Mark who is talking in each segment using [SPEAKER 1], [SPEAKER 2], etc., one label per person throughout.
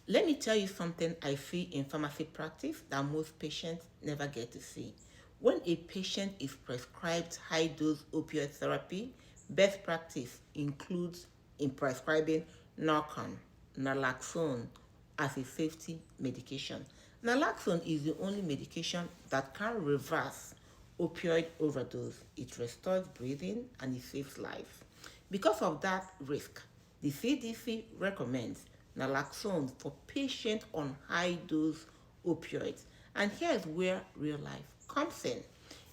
[SPEAKER 1] Let me tell you something I see in pharmacy practice that most patients never get to see. When a patient is prescribed high dose opioid therapy, best practice includes in prescribing Narcan, naloxone as a safety medication. Naloxone is the only medication that can reverse opioid overdose. It restores breathing and it saves lives. Because of that risk, the CDC recommends naloxone for patients on high dose opioids. And here's where real life comes in.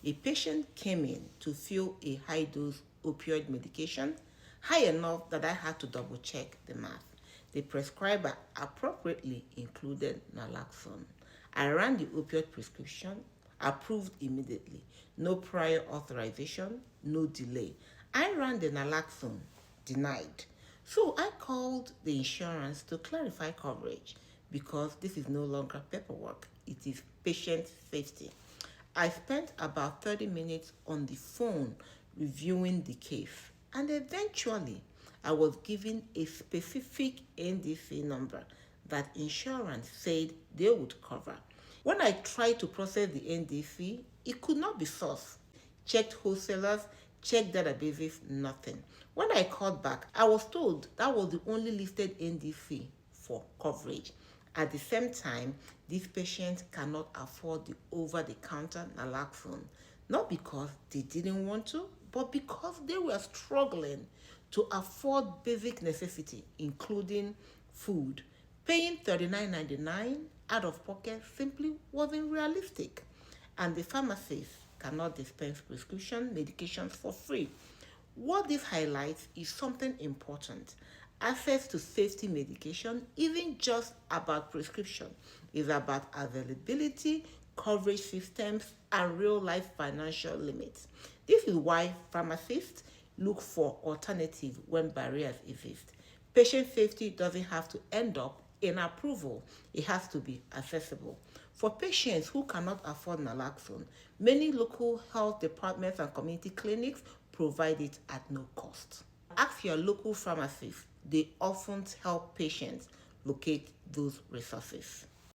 [SPEAKER 1] A patient came in to fill a high dose opioid medication, high enough that I had to double check the math. The prescriber appropriately included naloxone. I ran the opioid prescription, approved immediately. No prior authorization, no delay. I ran the naloxone, denied. So I called the insurance to clarify coverage because this is no longer paperwork, it is patient safety. I spent about 30 minutes on the phone reviewing the case, and eventually I was given a specific NDC number that insurance said they would cover. When I tried to process the NDC, it could not be sourced. Checked wholesalers, checked databases, nothing. When I called back, I was told that was the only listed NDC for coverage. At the same time, these patients cannot afford the over-the-counter naloxone, not because they didn't want to, but because they were struggling to afford basic necessity, including food. Paying $39.99 out of pocket simply wasn't realistic, and the pharmacists cannot dispense prescription medications for free. What this highlights is something important. Access to safety medication isn't just about prescription, it's about availability, coverage systems, and real life financial limits. This is why pharmacists look for alternatives when barriers exist. Patient safety doesn't have to end up in approval, it has to be accessible. For patients who cannot afford naloxone, many local health departments and community clinics provide it at no cost. Ask your local pharmacist, they often help patients locate those resources.